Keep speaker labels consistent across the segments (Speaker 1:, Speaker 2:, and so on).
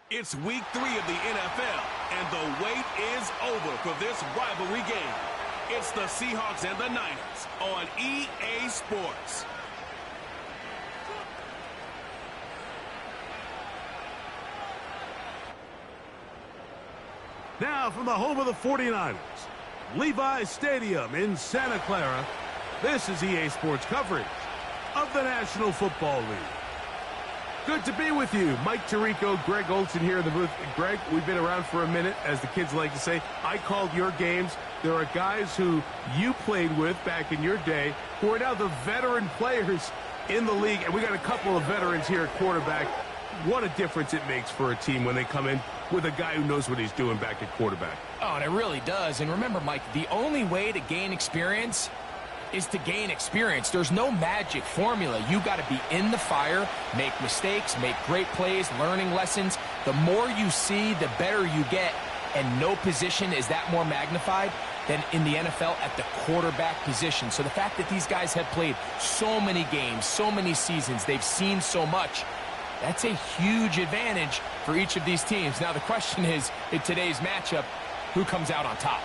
Speaker 1: It's week 3 of the NFL, and the wait is over for this rivalry game. It's the Seahawks and the Niners on EA Sports.
Speaker 2: Now from the home of the 49ers, Levi's Stadium in Santa Clara, this is EA Sports coverage of the National Football League. Good to be with you. Mike Tirico, Greg Olsen here in the booth. Greg, we've been around for a minute, as the kids like to say. I called your games. There are guys who you played with back in your day who are now the veteran players in the league, and we got a couple of veterans here at quarterback. What a difference it makes for a team when they come in with a guy who knows what he's doing back at quarterback.
Speaker 3: Oh, and it really does. And remember, Mike, the only way to gain experience is to gain experience. There's no magic formula. You got to be in the fire, make mistakes, make great plays, learning lessons. The more you see, the better you get. And no position is that more magnified than in the NFL at the quarterback position. So the fact that these guys have played so many games, so many seasons, they've seen so much, that's a huge advantage for each of these teams. Now the question is, in today's matchup, who comes out on top?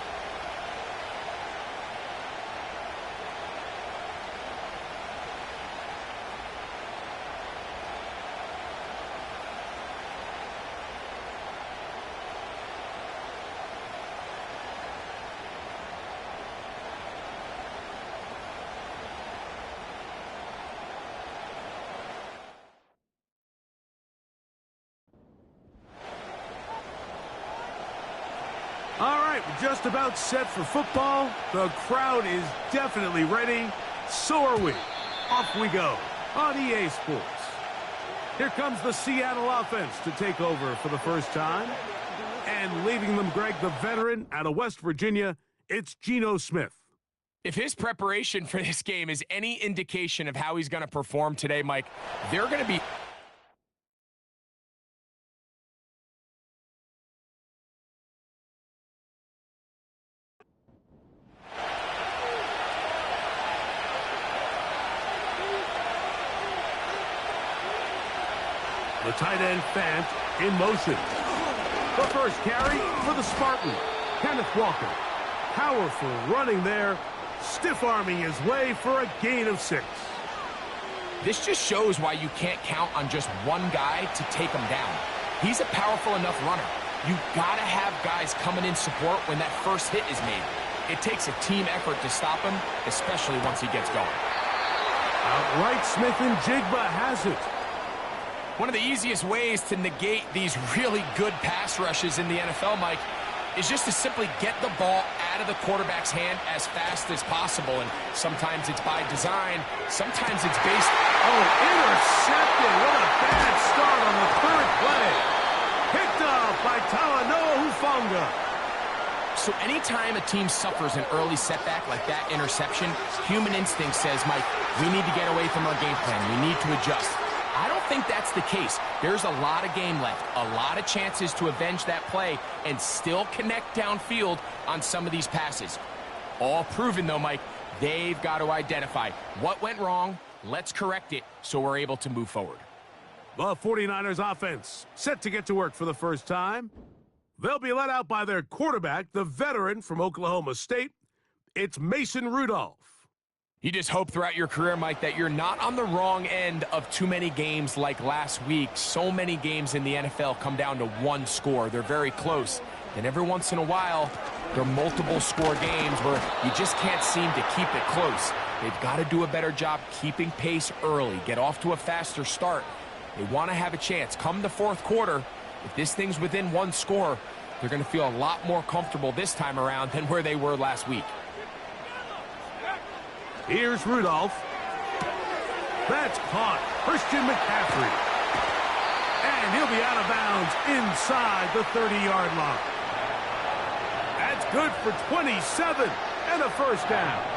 Speaker 2: All right, we're just about set for football. The crowd is definitely ready. So are we. Off we go on EA Sports. Here comes the Seattle offense to take over for the first time. And leading them, Greg, the veteran out of West Virginia, it's Geno Smith.
Speaker 3: If his preparation for this game is any indication of how he's going to perform today, Mike, they're going to be...
Speaker 2: The tight end Fant in motion. The first carry for the Spartan, Kenneth Walker. Powerful running there, stiff-arming his way for a gain of 6.
Speaker 3: This just shows why you can't count on just one guy to take him down. He's a powerful enough runner. You gotta have guys coming in support when that first hit is made. It takes a team effort to stop him, especially once he gets going.
Speaker 2: Outright Smith and Jigba has it.
Speaker 3: One of the easiest ways to negate these really good pass rushes in the NFL, Mike, is just to simply get the ball out of the quarterback's hand as fast as possible. And sometimes it's by design, sometimes it's based...
Speaker 2: Oh, intercepted! What a bad start on the third play. Picked up by Talanoa Hufanga.
Speaker 3: So anytime a team suffers an early setback like that interception, human instinct says, Mike, we need to get away from our game plan. We need to adjust. I don't think that's the case. There's a lot of game left, a lot of chances to avenge that play and still connect downfield on some of these passes. All proven, though, Mike, they've got to identify what went wrong, let's correct it so we're able to move forward.
Speaker 2: The 49ers offense set to get to work for the first time. They'll be led out by their quarterback, the veteran from Oklahoma State. It's Mason Rudolph.
Speaker 3: You just hope throughout your career, Mike, that you're not on the wrong end of too many games like last week. So many games in the NFL come down to one score. They're very close. And every once in a while, there are multiple score games where you just can't seem to keep it close. They've got to do a better job keeping pace early, get off to a faster start. They want to have a chance. Come the fourth quarter, if this thing's within one score, they're going to feel a lot more comfortable this time around than where they were last week.
Speaker 2: Here's Rudolph. That's caught. Christian McCaffrey. And he'll be out of bounds inside the 30-yard line. That's good for 27 and a first down.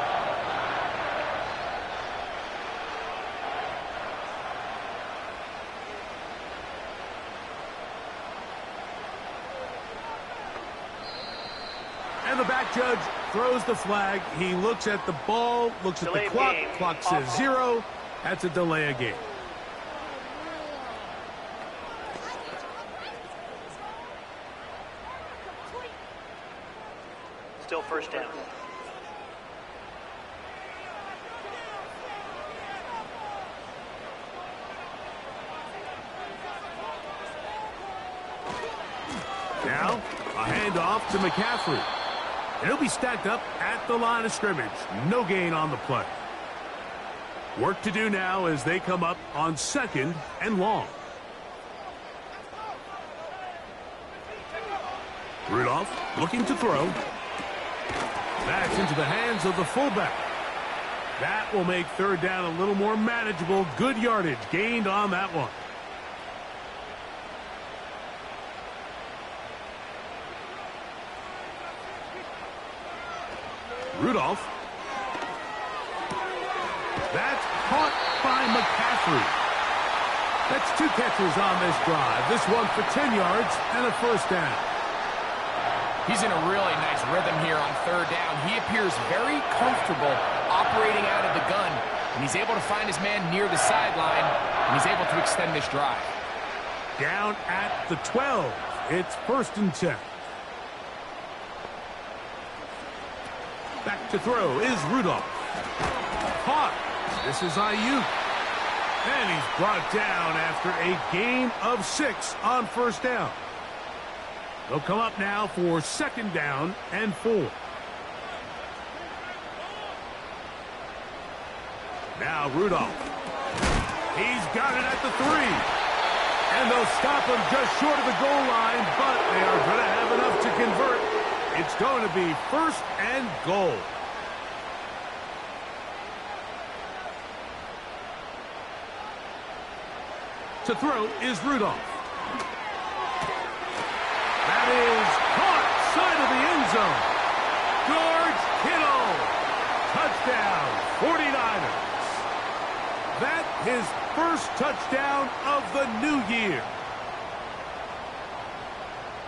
Speaker 2: And the back judge throws the flag. He looks at the ball, looks at the clock. Clock says 0. That's a delay of game.
Speaker 4: first down.
Speaker 2: Now, a handoff to McCaffrey. And he'll be stacked up at the line of scrimmage. No gain on the play. Work to do now as they come up on 2nd and long. Rudolph looking to throw. That's into the hands of the fullback. That will make 3rd down a little more manageable. Good yardage gained on that one. Rudolph. That's caught by McCaffrey. That's 2 catches on this drive. This one for 10 yards and a first down.
Speaker 3: He's in a really nice rhythm here on 3rd down. He appears very comfortable operating out of the gun, and he's able to find his man near the sideline, and he's able to extend this drive.
Speaker 2: Down at the 12. It's 1st and 10. Back to throw is Rudolph. Caught. This is Ayuk. And he's brought down after a gain of 6 on 1st down. They'll come up now for 2nd down and 4. Now Rudolph. He's got it at the 3. And they'll stop him just short of the goal line, but they are going to have enough to convert. It's going to be 1st and goal. To throw is Rudolph. That is caught side of the end zone. George Kittle. Touchdown, 49ers. That his first touchdown of the new year.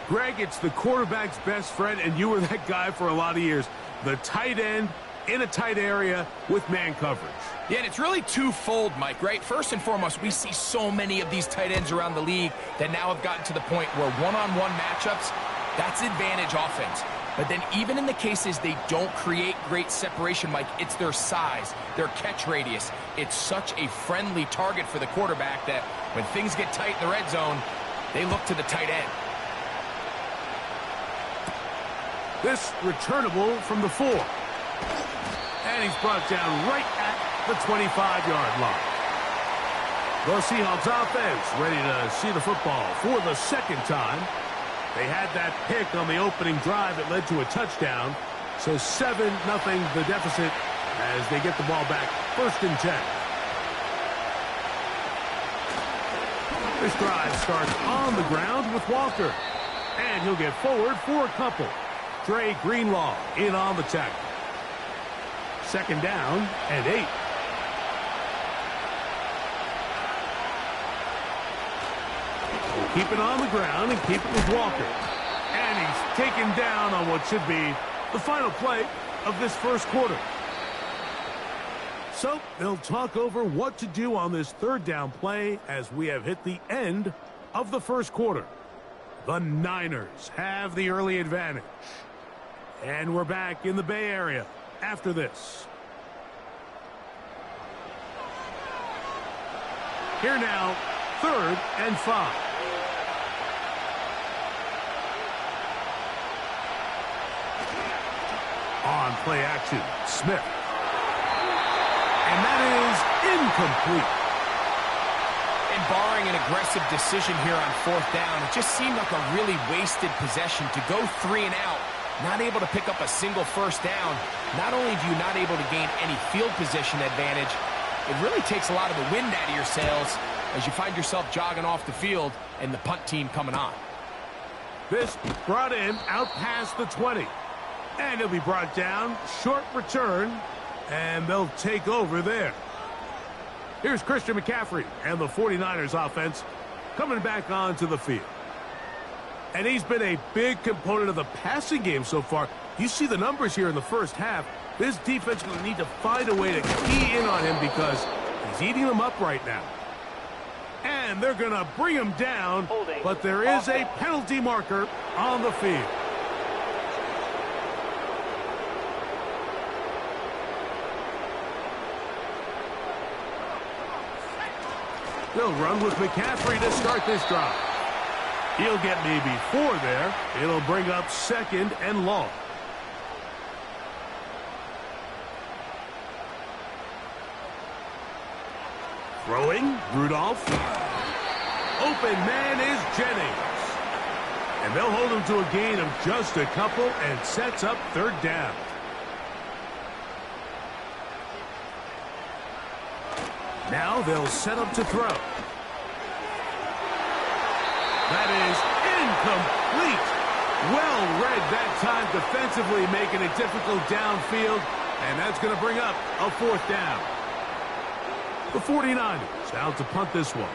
Speaker 2: Greg, it's the quarterback's best friend, and you were that guy for a lot of years. The tight end in a tight area with man coverage.
Speaker 3: Yeah, and it's really twofold, Mike, right? First and foremost, we see so many of these tight ends around the league that now have gotten to the point where one-on-one matchups, that's advantage offense. But then even in the cases they don't create great separation, Mike, it's their size, their catch radius. It's such a friendly target for the quarterback that when things get tight in the red zone, they look to the tight end.
Speaker 2: This returnable from the 4. And he's brought down right at the 25-yard line. The Seahawks offense ready to see the football for the 2nd time. They had that pick on the opening drive that led to a touchdown. So 7-0 the deficit as they get the ball back. 1st and 10. This drive starts on the ground with Walker. And he'll get forward for a couple. Dre Greenlaw in on the tackle. 2nd down and 8. We'll keep it on the ground and keep it with Walker. And he's taken down on what should be the final play of this 1st quarter. So they'll talk over what to do on this 3rd down play as we have hit the end of the 1st quarter. The Niners have the early advantage. And we're back in the Bay Area after this. Here now, 3rd and 5. On play action, Smith. And that is incomplete.
Speaker 3: And barring an aggressive decision here on 4th down, it just seemed like a really wasted possession to go 3 and out. Not able to pick up a single 1st down. Not only do you not able to gain any field position advantage, it really takes a lot of the wind out of your sails as you find yourself jogging off the field and the punt team coming on.
Speaker 2: This brought in out past the 20. And he'll be brought down. Short return. And they'll take over there. Here's Christian McCaffrey and the 49ers offense coming back onto the field. And he's been a big component of the passing game so far. You see the numbers here in the 1st half. This defense is going to need to find a way to key in on him because he's eating them up right now. And they're going to bring him down, but there is a penalty marker on the field. They'll run with McCaffrey to start this drive. He'll get maybe 4 there. It'll bring up 2nd and long. Throwing, Rudolph. Open man is Jennings. And they'll hold him to a gain of just a couple and sets up 3rd down. Now they'll set up to throw. That is incomplete. Well read that time defensively, making it difficult downfield. And that's going to bring up a 4th down. The 49ers out to punt this one.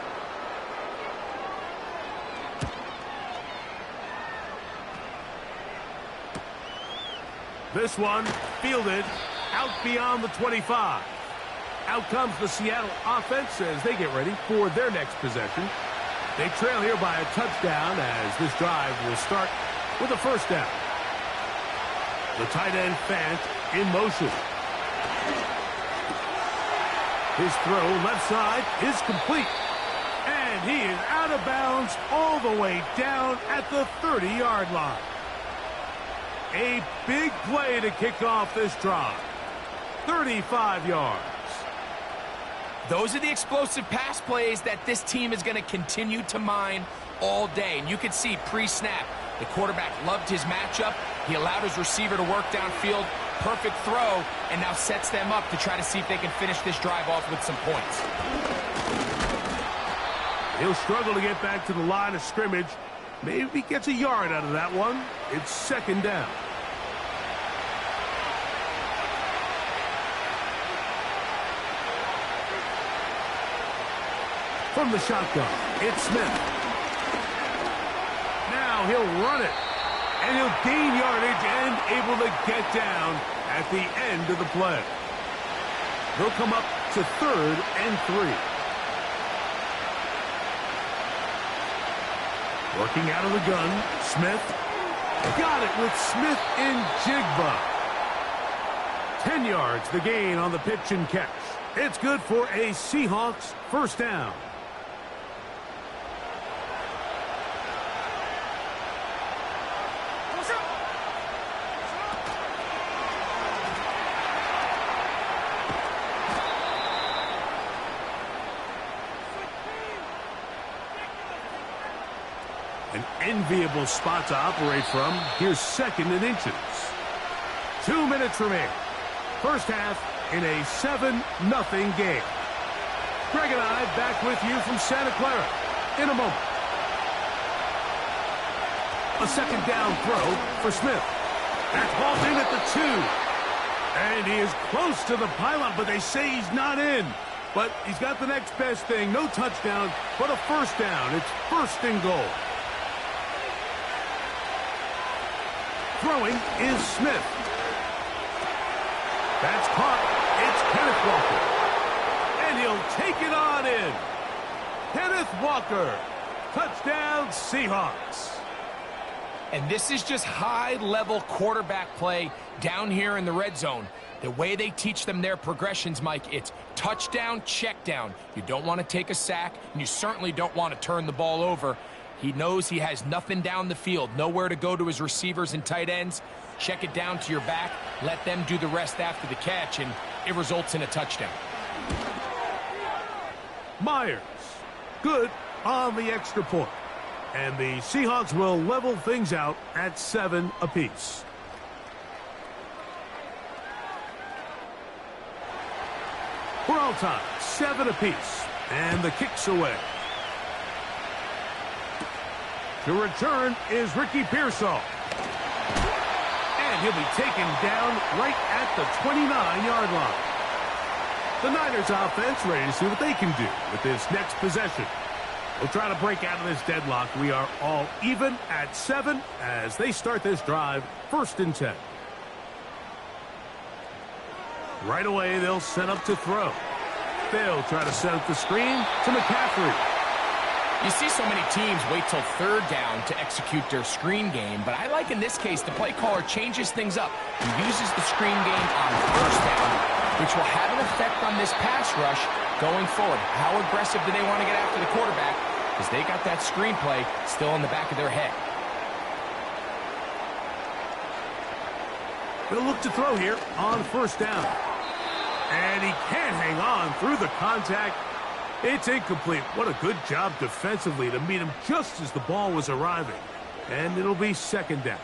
Speaker 2: This one fielded out beyond the 25. Out comes the Seattle offense as they get ready for their next possession. They trail here by a touchdown as this drive will start with a 1st down. The tight end Fant in motion. His throw left side is complete. And he is out of bounds all the way down at the 30-yard line. A big play to kick off this drive. 35 yards.
Speaker 3: Those are the explosive pass plays that this team is going to continue to mine all day. And you can see pre-snap, the quarterback loved his matchup. He allowed his receiver to work downfield. Perfect throw, and now sets them up to try to see if they can finish this drive off with some points.
Speaker 2: He'll struggle to get back to the line of scrimmage. Maybe he gets a yard out of that one. It's 2nd down. From the shotgun, it's Smith. Now he'll run it. And he'll gain yardage and able to get down at the end of the play. They'll come up to 3rd and 3. Working out of the gun, Smith. Got it with Smith in Jigba. 10 yards the gain on the pitch and catch. It's good for a Seahawks 1st down. An enviable spot to operate from. Here's 2nd and inches. 2 minutes remain. 1st half in a 7-0 game. Greg and I back with you from Santa Clara in a moment. A 2nd down throw for Smith. That's balled in at the 2. And he is close to the pylon, but they say he's not in. But he's got the next best thing. No touchdown, but a 1st down. It's 1st and goal. Throwing is Smith. That's caught. It's Kenneth Walker. And he'll take it on in. Kenneth Walker. Touchdown, Seahawks.
Speaker 3: And this is just high-level quarterback play down here in the red zone. The way they teach them their progressions, Mike, it's touchdown, check down. You don't want to take a sack, and you certainly don't want to turn the ball over. He knows he has nothing down the field, nowhere to go to his receivers and tight ends. Check it down to your back, let them do the rest after the catch, and it results in a touchdown.
Speaker 2: Myers, good on the extra point. And the Seahawks will level things out at 7 apiece. We're all tied, 7 apiece. And the kick's away. The return is Ricky Pearsall. And he'll be taken down right at the 29-yard line. The Niners offense ready to see what they can do with this next possession. We'll try to break out of this deadlock. We are all even at 7 as they start this drive, 1st and 10. Right away, they'll set up to throw. They'll try to set up the screen to McCaffrey.
Speaker 3: You see so many teams wait till 3rd down to execute their screen game, but I like in this case the play caller changes things up. He uses the screen game on 1st down, which will have an effect on this pass rush going forward. How aggressive do they want to get after the quarterback? Because they got that screenplay still in the back of their head.
Speaker 2: They'll look to throw here on first down. And he can't hang on through the contact. It's incomplete. What a good job defensively to meet him just as the ball was arriving. And it'll be second down.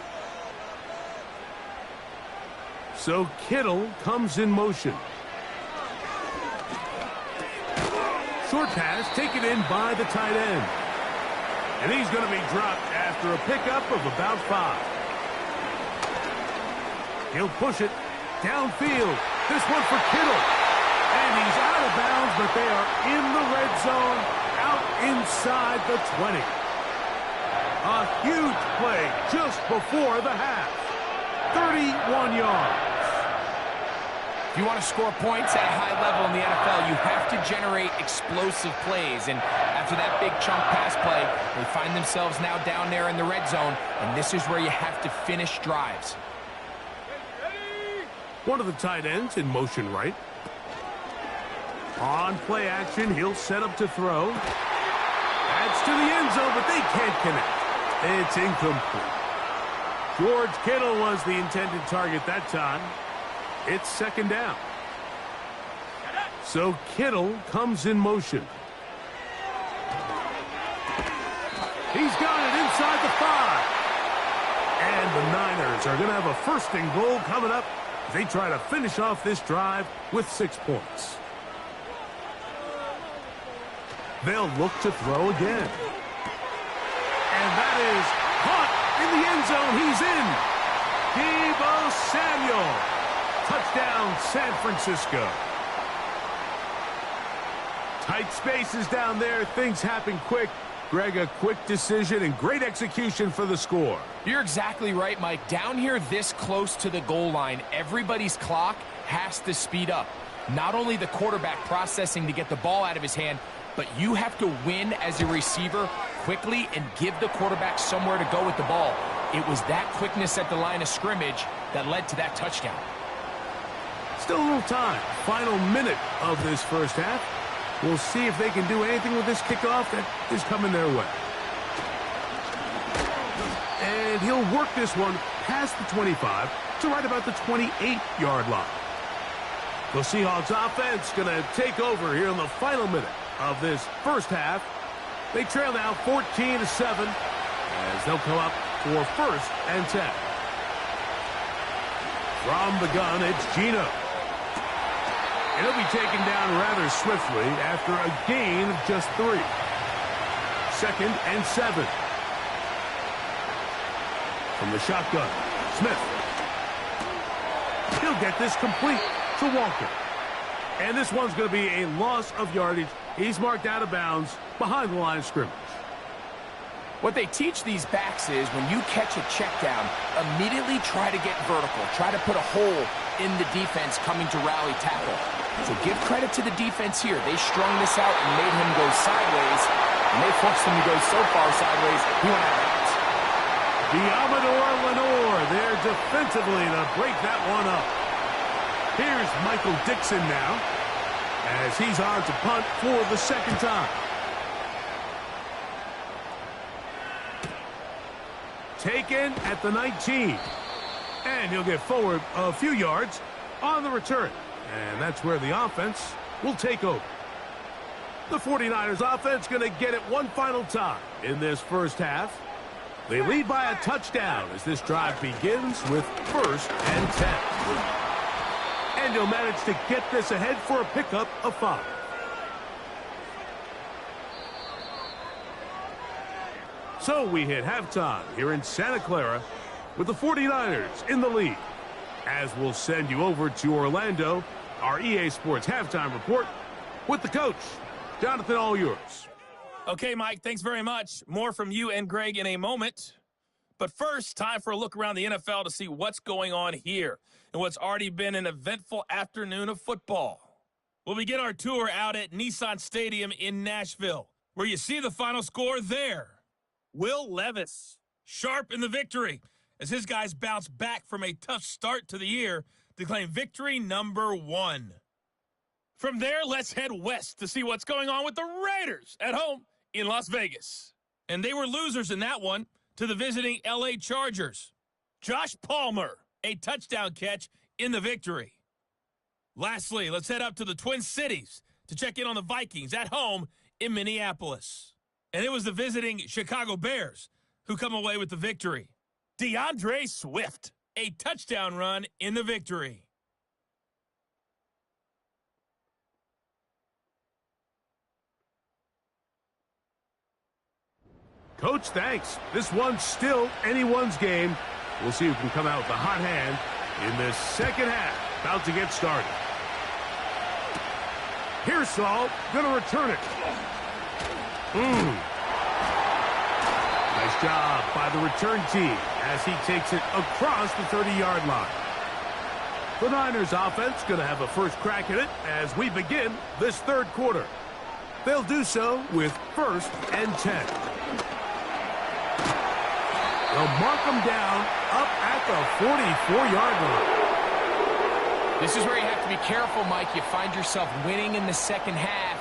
Speaker 2: So Kittle comes in motion. Short pass taken in by the tight end. And he's going to be dropped after a pickup of about 5. He'll push it downfield. This one for Kittle. And he's out of bounds, but they are in the red zone, out inside the 20. A huge play just before the half. 31 yards.
Speaker 3: If you want to score points at a high level in the NFL, you have to generate explosive plays. And after that big chunk pass play, they find themselves now down there in the red zone, and this is where you have to finish drives.
Speaker 2: One of the tight ends in motion right. On play action, he'll set up to throw. That's to the end zone, but they can't connect. It's incomplete. George Kittle was the intended target that time. It's second down. So Kittle comes in motion. He's got it inside the 5. And the Niners are going to have a first and goal coming up. They try to finish off this drive with 6 points. They'll look to throw again. And that is caught in the end zone. He's in. Deebo Samuel. Touchdown, San Francisco. Tight spaces down there. Things happen quick. Greg, a quick decision and great execution for the score.
Speaker 3: You're exactly right, Mike. Down here this close to the goal line, everybody's clock has to speed up. Not only the quarterback processing to get the ball out of his hand, but you have to win as a receiver quickly and give the quarterback somewhere to go with the ball. It was that quickness at the line of scrimmage that led to that touchdown.
Speaker 2: Still a little time. Final minute of this first half. We'll see if they can do anything with this kickoff that is coming their way. And he'll work this one past the 25 to right about the 28-yard line. The Seahawks offense going to take over here in the final minute of this first half. They trail now 14-7 as they'll come up for first and 10. From the gun, it's Geno. And he'll be taken down rather swiftly after a gain of just 3. Second and 7. From the shotgun, Smith. He'll get this complete to Walker. And this one's going to be a loss of yardage. He's marked out of bounds behind the line of scrimmage.
Speaker 3: What they teach these backs is when you catch a check down, immediately try to get vertical. Try to put a hole in the defense coming to rally tackle. So give credit to the defense here. They strung this out and made him go sideways. And they forced him to go so far sideways, he went out of bounds.
Speaker 2: Amador Lenore there defensively to break that one up. Here's Michael Dixon now as he's on to punt for the second time. Taken at the 19. And he'll get forward a few yards on the return. And that's where the offense will take over. The 49ers offense going to get it one final time in this first half. They lead by a touchdown as this drive begins with first and 10. And he'll manage to get this ahead for a pickup of 5. So we hit halftime here in Santa Clara with the 49ers in the lead. As we'll send you over to Orlando, our EA Sports halftime report with the coach. Jonathan, all yours.
Speaker 4: Okay, Mike, thanks very much. More from you and Greg in a moment. But first, time for a look around the NFL to see what's going on here and what's already been an eventful afternoon of football. We'll begin our tour out at Nissan Stadium in Nashville, where you see the final score there. Will Levis, sharp in the victory, as his guys bounce back from a tough start to the year to claim victory number 1. From there, let's head west to see what's going on with the Raiders at home in Las Vegas. And they were losers in that one to the visiting LA Chargers. Josh Palmer, a touchdown catch in the victory. Lastly, let's head up to the Twin Cities to check in on the Vikings at home in Minneapolis. And it was the visiting Chicago Bears who come away with the victory. DeAndre Swift, a touchdown run in the victory.
Speaker 2: Coach, thanks. This one's still anyone's game. We'll see who can come out with a hot hand in this second half. About to get started. Pearsall gonna return it. Nice job by the return team as he takes it across the 30-yard line. The Niners offense gonna have a first crack at it as we begin this third quarter. They'll do so with 1st and 10. They'll mark them down up at the 44-yard line.
Speaker 3: This is where you have to be careful, Mike. You find yourself winning in the second half.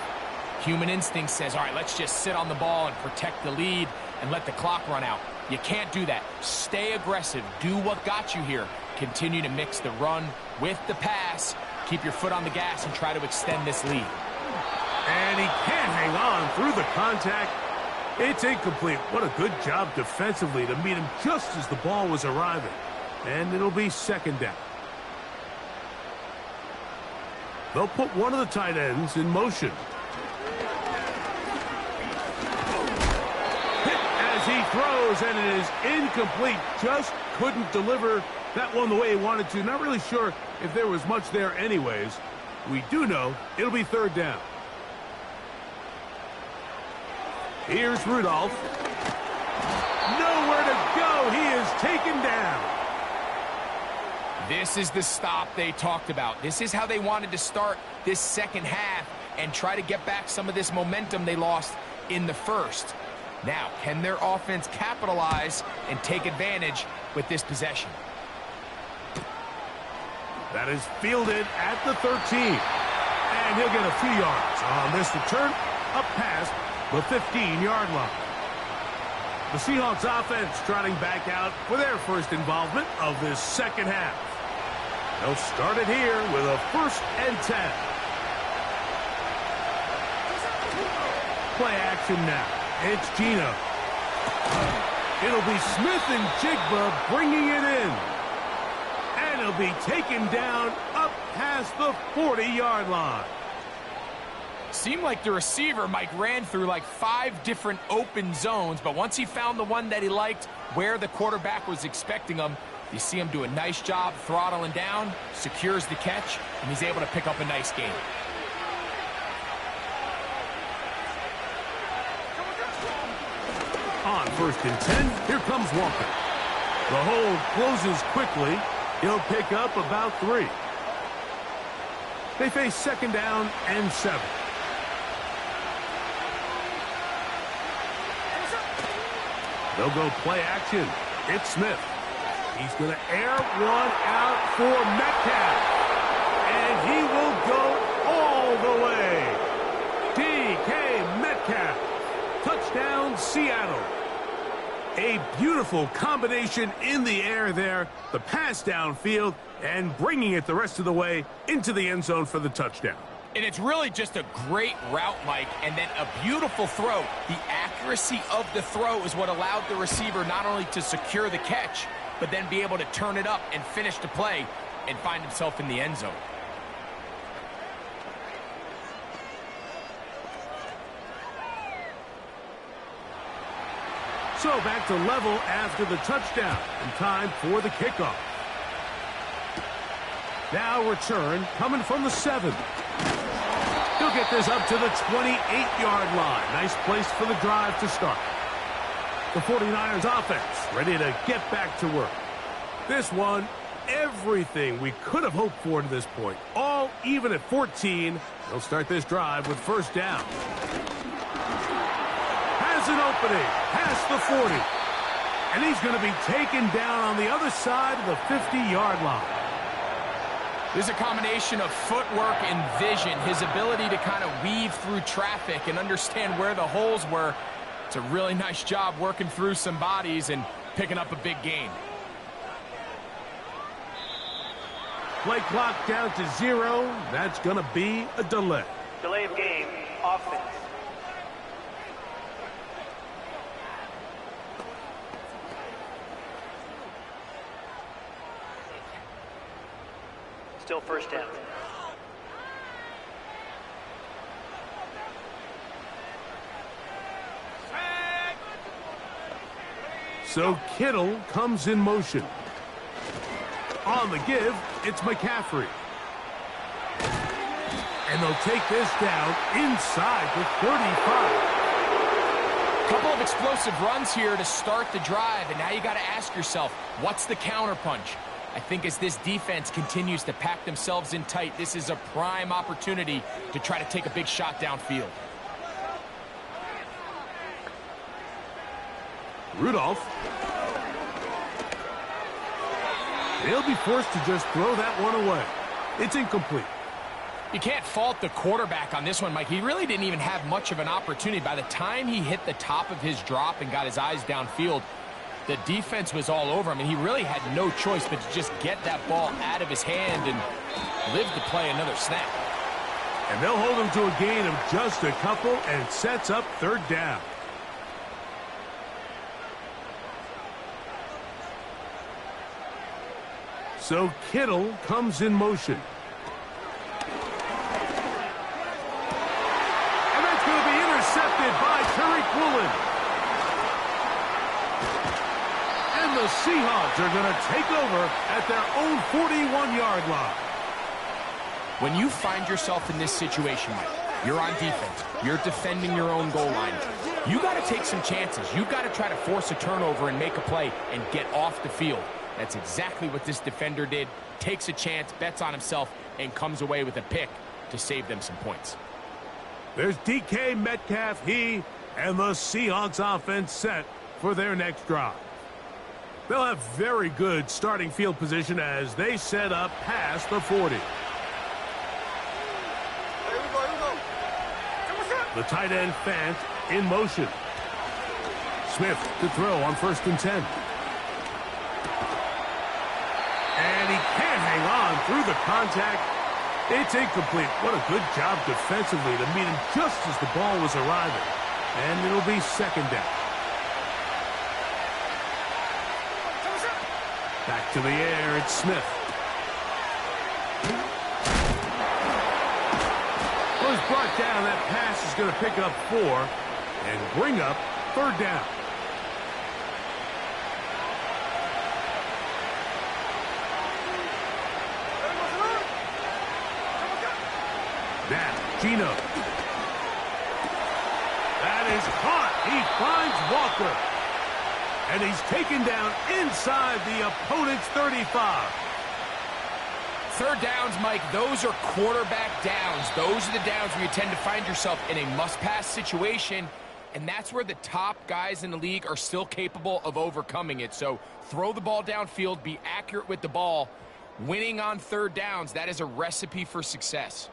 Speaker 3: Human instinct says, all right, let's just sit on the ball and protect the lead and let the clock run out. You can't do that. Stay aggressive. Do what got you here. Continue to mix the run with the pass. Keep your foot on the gas and try to extend this lead.
Speaker 2: And he can't hang on through the contact. It's incomplete. What a good job defensively to meet him just as the ball was arriving. And it'll be second down. They'll put one of the tight ends in motion. Hit as he throws, and it is incomplete. Just couldn't deliver that one the way he wanted to. Not really sure if there was much there anyways. We do know it'll be third down. Here's Rudolph. Nowhere to go. He is taken down.
Speaker 3: This is the stop they talked about. This is how they wanted to start this second half and try to get back some of this momentum they lost in the first. Now, can their offense capitalize and take advantage with this possession?
Speaker 2: That is fielded at the 13. And he'll get a few yards on this return up past the 15-yard line. The Seahawks offense trotting back out for their first involvement of this second half. They'll start it here with a 1st and 10. Play action now. It's Gino. It'll be Smith and Jigba bringing it in. And it'll be taken down up past the 40-yard line.
Speaker 3: Seemed like the receiver, Mike, ran through like 5 different open zones, but once he found the one that he liked where the quarterback was expecting him, you see him do a nice job throttling down, secures the catch, and he's able to pick up a nice gain.
Speaker 2: On 1st and 10, here comes Walker. The hold closes quickly. He'll pick up about 3. They face 2nd down and 7. They'll go play action. It's Smith. He's going to air one out for Metcalf. And he will go all the way. DK Metcalf. Touchdown, Seattle. A beautiful combination in the air there. The pass downfield and bringing it the rest of the way into the end zone for the touchdown.
Speaker 3: And it's really just a great route, Mike, and then a beautiful throw. The accuracy of the throw is what allowed the receiver not only to secure the catch, but then be able to turn it up and finish the play and find himself in the end zone.
Speaker 2: So back to level after the touchdown and time for the kickoff. Now return coming from the 7. He'll get this up to the 28-yard line. Nice place for the drive to start. The 49ers offense ready to get back to work. This one, everything we could have hoped for to this point. All even at 14. They'll start this drive with 1st down. Has an opening past the 40. And he's going to be taken down on the other side of the 50-yard line.
Speaker 3: There's a combination of footwork and vision, his ability to kind of weave through traffic and understand where the holes were. It's a really nice job working through some bodies and picking up a big gain.
Speaker 2: Play clock down to 0. That's going to be a delay.
Speaker 5: Delay of game, offense. Still first down.
Speaker 2: So Kittle comes in motion. On the give, it's McCaffrey. And they'll take this down inside the 35.
Speaker 3: Couple of explosive runs here to start the drive, and now you got to ask yourself, what's the counterpunch? I think as this defense continues to pack themselves in tight, this is a prime opportunity to try to take a big shot downfield.
Speaker 2: Rudolph. They'll be forced to just throw that one away. It's incomplete.
Speaker 3: You can't fault the quarterback on this one, Mike. He really didn't even have much of an opportunity. By the time he hit the top of his drop and got his eyes downfield, the defense was all over him, and he really had no choice but to just get that ball out of his hand and live to play another snap.
Speaker 2: And they'll hold him to a gain of just a couple and sets up third down. So Kittle comes in motion. And that's going to be intercepted by Tariq Woolen. And the Seahawks are going to take over at their own 41-yard line.
Speaker 3: When you find yourself in this situation, Mike, you're on defense, you're defending your own goal line, you got to take some chances. You got to try to force a turnover and make a play and get off the field. That's exactly what this defender did. Takes a chance, bets on himself, and comes away with a pick to save them some points.
Speaker 2: There's DK Metcalf, he and the Seahawks offense set for their next drive. They'll have very good starting field position as they set up past the 40. The tight end Fant in motion. Smith to throw on 1st and 10. And he can't hang on through the contact. It's incomplete. What a good job defensively to meet him just as the ball was arriving. And it'll be 2nd down. Back to the air, it's Smith. Was brought down. That pass is going to pick up 4 and bring up 3rd down. Now, Gino. That is caught. He finds Walker. And he's taken down inside the opponent's 35.
Speaker 3: 3rd downs, Mike, those are quarterback downs. Those are the downs where you tend to find yourself in a must-pass situation, and that's where the top guys in the league are still capable of overcoming it. So throw the ball downfield, be accurate with the ball. Winning on 3rd downs, that is a recipe for success.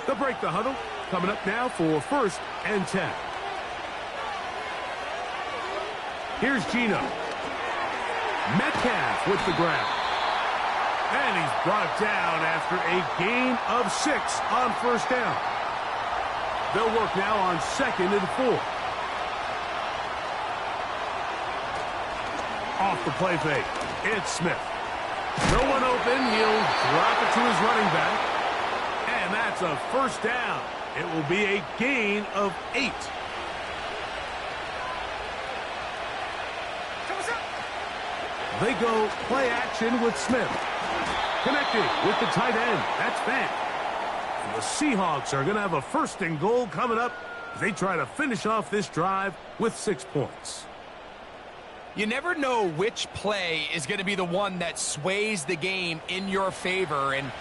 Speaker 2: They'll break the huddle. Coming up now for 1st and 10. Here's Gino. Metcalf with the grab. And he's brought down after a gain of 6 on 1st down. They'll work now on 2nd and 4. Off the play fake. It's Smith. No one open. He'll drop it to his running back. And that's a 1st down. It will be a gain of 8. They go play action with Smith. Connected with the tight end. That's Fant. And the Seahawks are going to have a 1st and goal coming up as they try to finish off this drive with 6 points.
Speaker 3: You never know which play is going to be the one that sways the game in your favor, and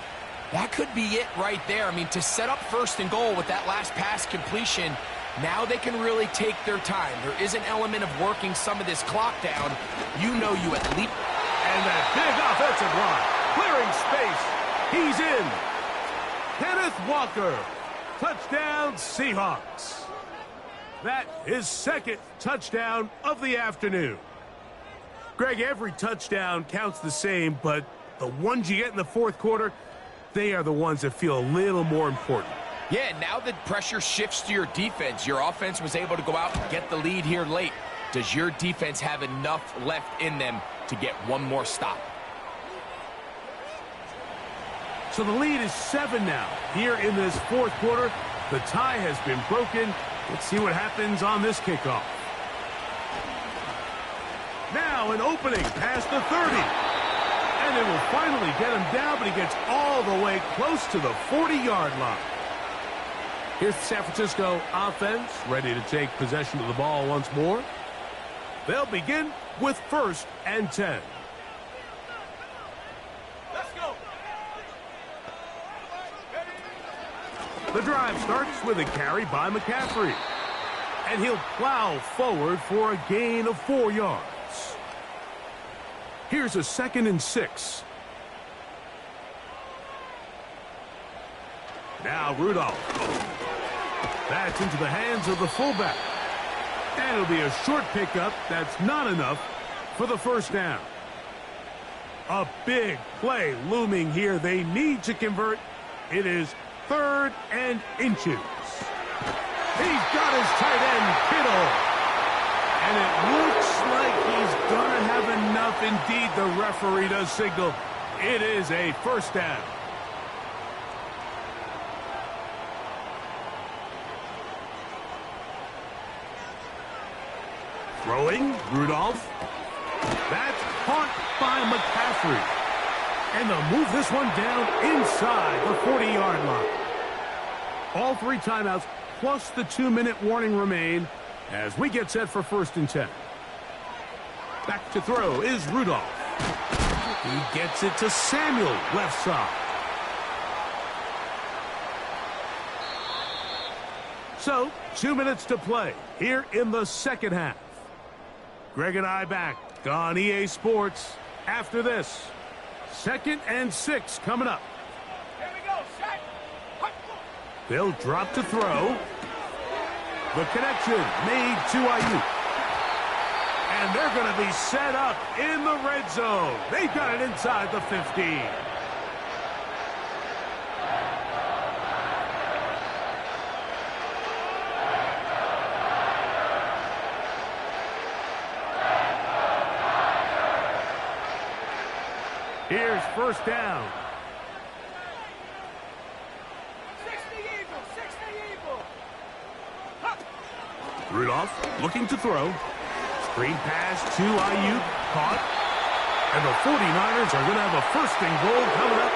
Speaker 3: that could be it right there. I mean, to set up 1st and goal with that last pass completion, Now they can really take their time. There is an element of working some of this clock down. You know you at least...
Speaker 2: And that big offensive line, clearing space. He's in. Kenneth Walker. Touchdown, Seahawks. That is second touchdown of the afternoon. Greg, every touchdown counts the same, but the ones you get in the fourth quarter, they are the ones that feel a little more important.
Speaker 3: Yeah, now the pressure shifts to your defense. Your offense was able to go out and get the lead here late. Does your defense have enough left in them to get one more stop?
Speaker 2: So the lead is 7 now. Here in this fourth quarter, the tie has been broken. Let's see what happens on this kickoff. Now an opening past the 30. And it will finally get him down, but he gets all the way close to the 40-yard line. Here's the San Francisco offense, ready to take possession of the ball once more. They'll begin with 1st and 10.
Speaker 4: Let's go.
Speaker 2: The drive starts with a carry by McCaffrey. And he'll plow forward for a gain of 4 yards. Here's a 2nd and 6. Now Rudolph. That's into the hands of the fullback. And it'll be a short pickup. That's not enough for the first down. A big play looming here. They need to convert. It is 3rd and inches. He's got his tight end, Kittle. And it looks like he's going to have enough. Indeed, the referee does signal. It is a first down. Throwing, Rudolph. That's caught by McCaffrey. And they'll move this one down inside the 40-yard line. All 3 timeouts plus the 2-minute warning remain as we get set for 1st and 10. Back to throw is Rudolph. He gets it to Samuel, left side. So, 2 minutes to play here in the second half. Greg and I back on EA Sports after this. 2nd and 6 coming up.
Speaker 4: Here we go. Set.
Speaker 2: They'll drop to throw. The connection made to Ayuk. And they're going to be set up in the red zone. They've got it inside the 15. Here's first down.
Speaker 4: 60 Eagle, 60 Eagle.
Speaker 2: Rudolph looking to throw. Screen pass to Ayuk. Caught. And the 49ers are going to have a 1st and goal coming up.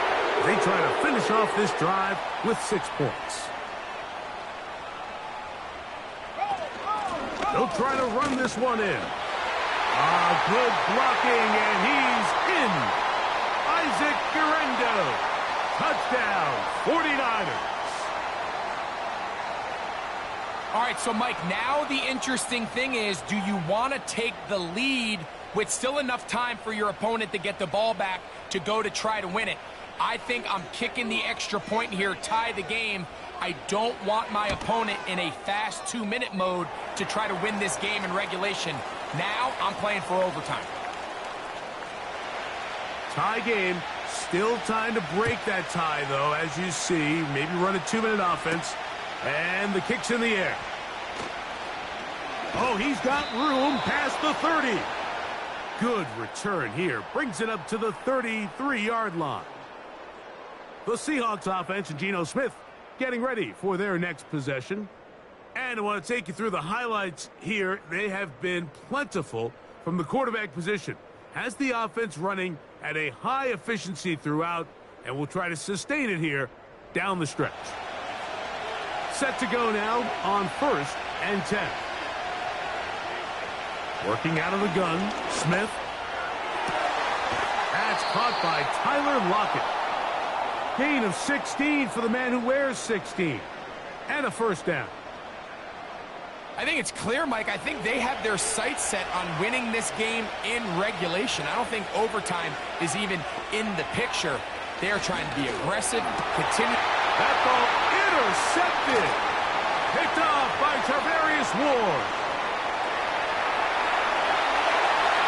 Speaker 2: They try to finish off this drive with 6 points. They'll try to run this one in. Good blocking, and he's in. Isaac Guerrero. Touchdown, 49ers.
Speaker 3: All right, so Mike, now the interesting thing is, do you want to take the lead with still enough time for your opponent to get the ball back to go to try to win it? I think I'm kicking the extra point here, tie the game. I don't want my opponent in a fast 2-minute mode to try to win this game in regulation. Now I'm playing for overtime.
Speaker 2: Tie game. Still time to break that tie, though, as you see. Maybe run a 2-minute offense. And the kick's in the air. Oh, he's got room past the 30. Good return here. Brings it up to the 33-yard line. The Seahawks offense and Geno Smith getting ready for their next possession. And I want to take you through the highlights here. They have been plentiful from the quarterback position. Has the offense running at a high efficiency throughout, and will try to sustain it here down the stretch. Set to go now on 1st and 10. Working out of the gun, Smith. That's caught by Tyler Lockett. Gain of 16 for the man who wears 16. And a first down.
Speaker 3: I think it's clear, Mike. I think they have their sights set on winning this game in regulation. I don't think overtime is even in the picture. They're trying to be aggressive, continue.
Speaker 2: That ball intercepted. Picked off by Tarvarius Ward.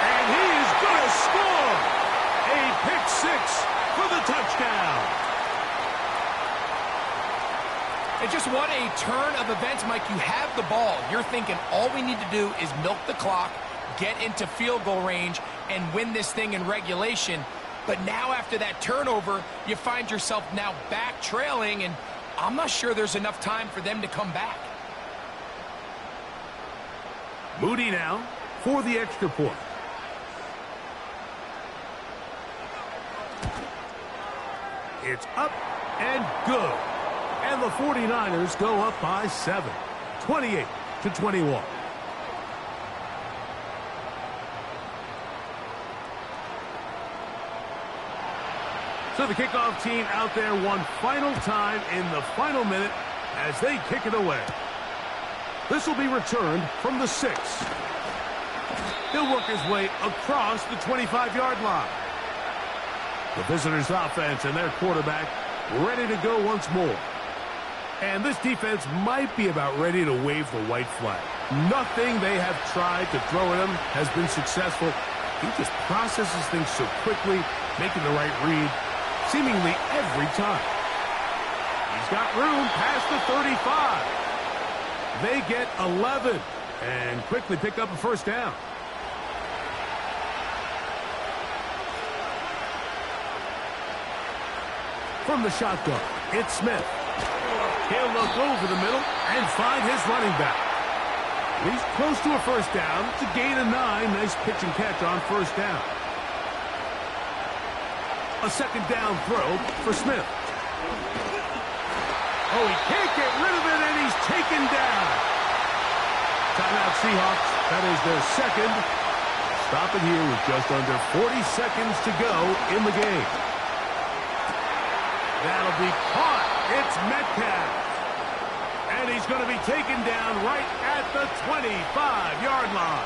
Speaker 2: And he is going to score. A pick six for the touchdown.
Speaker 3: And just what a turn of events, Mike. You have the ball. You're thinking all we need to do is milk the clock, get into field goal range, and win this thing in regulation. But now after that turnover, you find yourself now back trailing, and I'm not sure there's enough time for them to come back.
Speaker 2: Moody now for the extra point. It's up and good. And the 49ers go up by 7, 28-21. So the kickoff team out there one final time in the final minute as they kick it away. This will be returned from the 6. He'll work his way across the 25-yard line. The visitors' offense and their quarterback ready to go once more. And this defense might be about ready to wave the white flag. Nothing they have tried to throw at him has been successful. He just processes things so quickly, making the right read, seemingly every time. He's got room past the 35. They get 11 and quickly pick up a first down. From the shotgun, it's Smith. He'll look over the middle and find his running back. He's close to a first down. It's a gain of 9. Nice pitch and catch on first down. A second down throw for Smith. Oh, he can't get rid of it, and he's taken down. Timeout Seahawks. That is their second. Stop it here with just under 40 seconds to go in the game. That'll be caught. It's Metcalf. And he's going to be taken down right at the 25-yard line.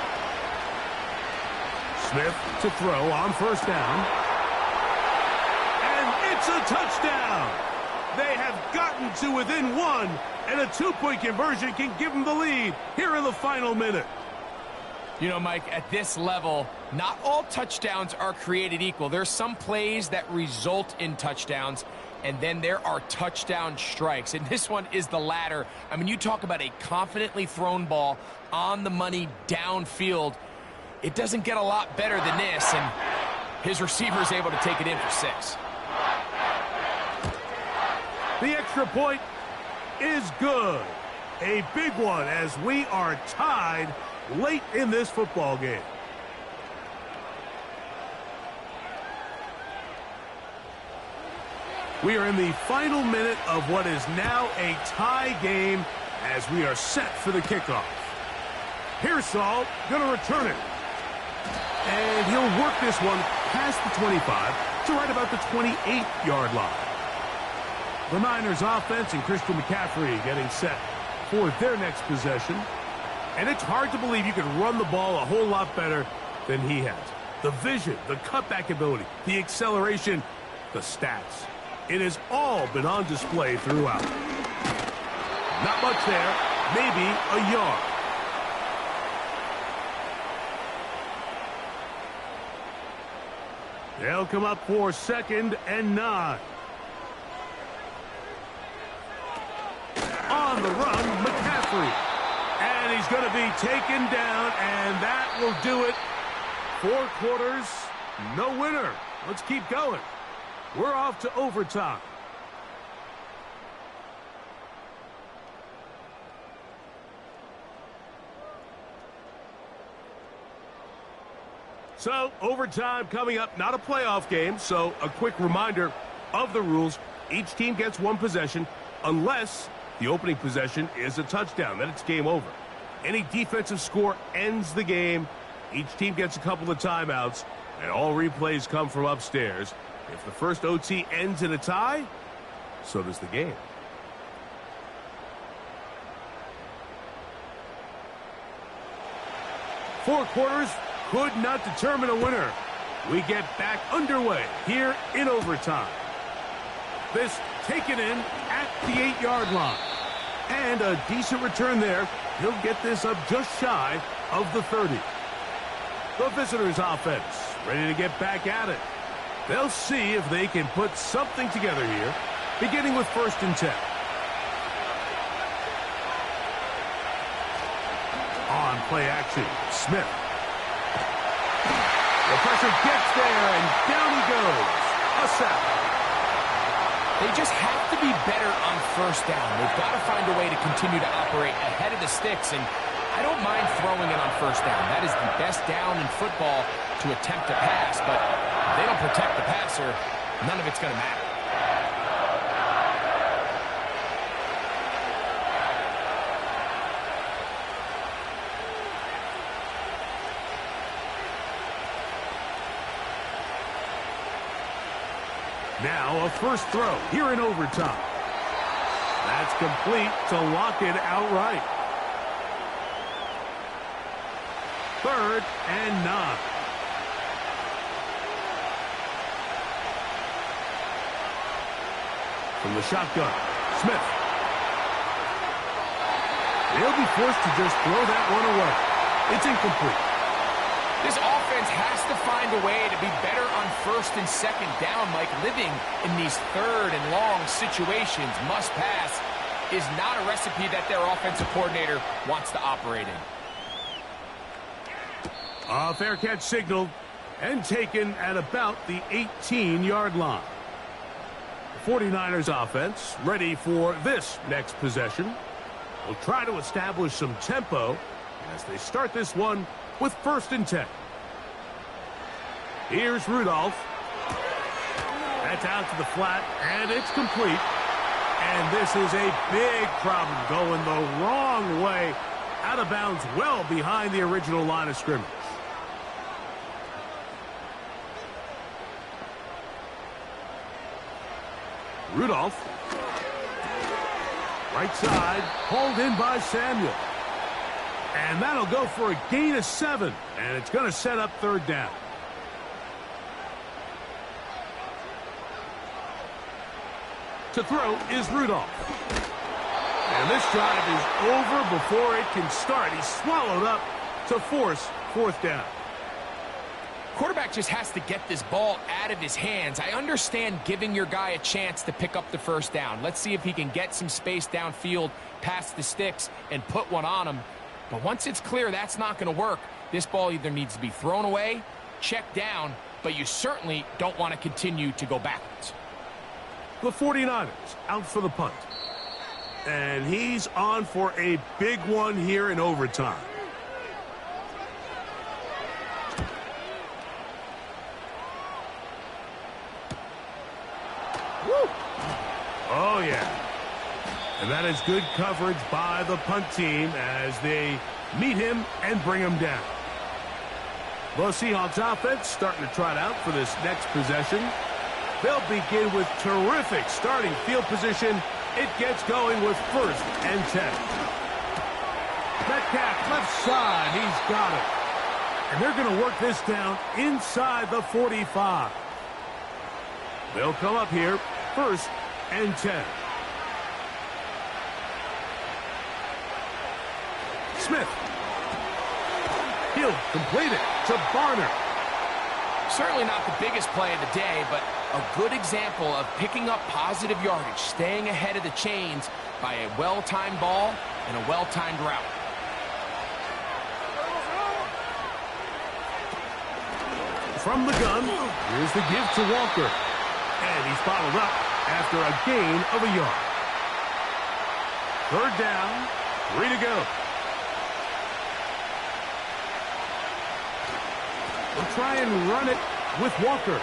Speaker 2: Smith to throw on first down. And it's a touchdown. They have gotten to within 1, and a 2-point conversion can give them the lead here in the final minute.
Speaker 3: You know, Mike, at this level, not all touchdowns are created equal. There's some plays that result in touchdowns, and then there are touchdown strikes. And this one is the latter. I mean, you talk about a confidently thrown ball on the money downfield. It doesn't get a lot better than this, and his receiver is able to take it in for 6.
Speaker 2: The extra point is good. A big one as we are tied late in this football game. We are in the final minute of what is now a tie game as we are set for the kickoff. Pearsall going to return it. And he'll work this one past the 25 to right about the 28-yard line. The Niners offense and Christian McCaffrey getting set for their next possession. And it's hard to believe you can run the ball a whole lot better than he has. The vision, the cutback ability, the acceleration, the stats. It has all been on display throughout. Not much there, maybe a yard. They'll come up for 2nd and 9. On the run, McCaffrey. And he's going to be taken down, and that will do it. 4 quarters, no winner. Let's keep going. We're off to overtime. So, overtime coming up, not a playoff game, so a quick reminder of the rules. Each team gets 1 possession unless the opening possession is a touchdown. Then it's game over. Any defensive score ends the game. Each team gets a couple of timeouts, and all replays come from upstairs. If the first OT ends in a tie, so does the game. Four quarters could not determine a winner. We get back underway here in overtime. This taken in at the 8-yard line. And a decent return there. He'll get this up just shy of the 30. The visitors' offense ready to get back at it. They'll see if they can put something together here, beginning with 1st and 10. On play action, Smith. The pressure gets there, and down he goes. A sack.
Speaker 3: They just have to be better on 1st down. They've got to find a way to continue to operate ahead of the sticks, and I don't mind throwing it on 1st down. That is the best down in football to attempt to pass, but if they don't protect the passer, none of it's going to matter.
Speaker 2: Now a first throw here in overtime. That's complete to lock it outright. 3rd and 9. From the shotgun, Smith. They'll be forced to just throw that one away. It's incomplete.
Speaker 3: This offense has to find a way to be better on 1st and 2nd down, Mike. Living in these 3rd and long situations, must pass, is not a recipe that their offensive coordinator wants to operate in.
Speaker 2: A fair catch signaled and taken at about the 18-yard line. The 49ers offense ready for this next possession. Will try to establish some tempo as they start this one with 1st and 10. Here's Rudolph. That's out to the flat, and it's complete. And this is a big problem going the wrong way. Out of bounds well behind the original line of scrimmage. Rudolph. Right side, hauled in by Samuel. And that'll go for a gain of 7. And it's going to set up 3rd down. To throw is Rudolph. And this drive is over before it can start. He's swallowed up to force 4th down.
Speaker 3: Quarterback just has to get this ball out of his hands. I understand giving your guy a chance to pick up the 1st down. Let's see if he can get some space downfield past the sticks and put one on him. But once it's clear that's not going to work, this ball either needs to be thrown away, checked down, but you certainly don't want to continue to go backwards.
Speaker 2: The 49ers out for the punt. And he's on for a big one here in overtime. Woo! Oh, yeah. And that is good coverage by the punt team as they meet him and bring him down. The Seahawks offense starting to trot out for this next possession. They'll begin with terrific starting field position. It gets going with 1st and 10. Metcalf left side. He's got it. And they're going to work this down inside the 45. They'll come up here 1st and 10. Smith. He'll complete it to Barner.
Speaker 3: Certainly not the biggest play of the day, but a good example of picking up positive yardage, staying ahead of the chains by a well-timed ball and a well-timed route.
Speaker 2: From the gun, here's the give to Walker. And he's bottled up after a gain of a yard. 3rd down, 3 to go. We'll try and run it with Walker.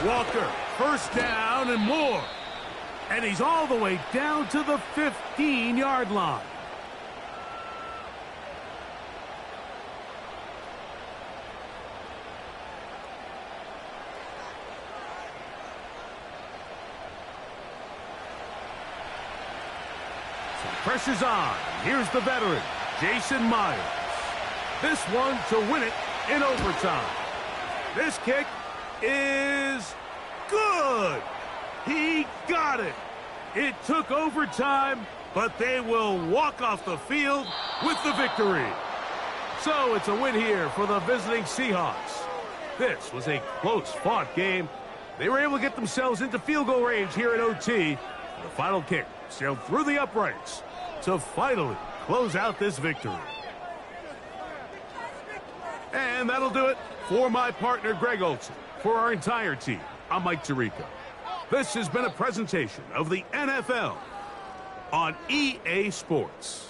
Speaker 2: Walker, 1st down and more. And he's all the way down to the 15-yard line. So pressure's on. Here's the veteran, Jason Myers. This one to win it in overtime. This kick is good. He got it. It took overtime, but they will walk off the field with the victory. So it's a win here for the visiting Seahawks. This was a close-fought game. They were able to get themselves into field goal range here at OT. The final kick sailed through the uprights to finally close out this victory. And that'll do it for my partner, Greg Olson. For our entire team, I'm Mike Tirico. This has been a presentation of the NFL on EA Sports.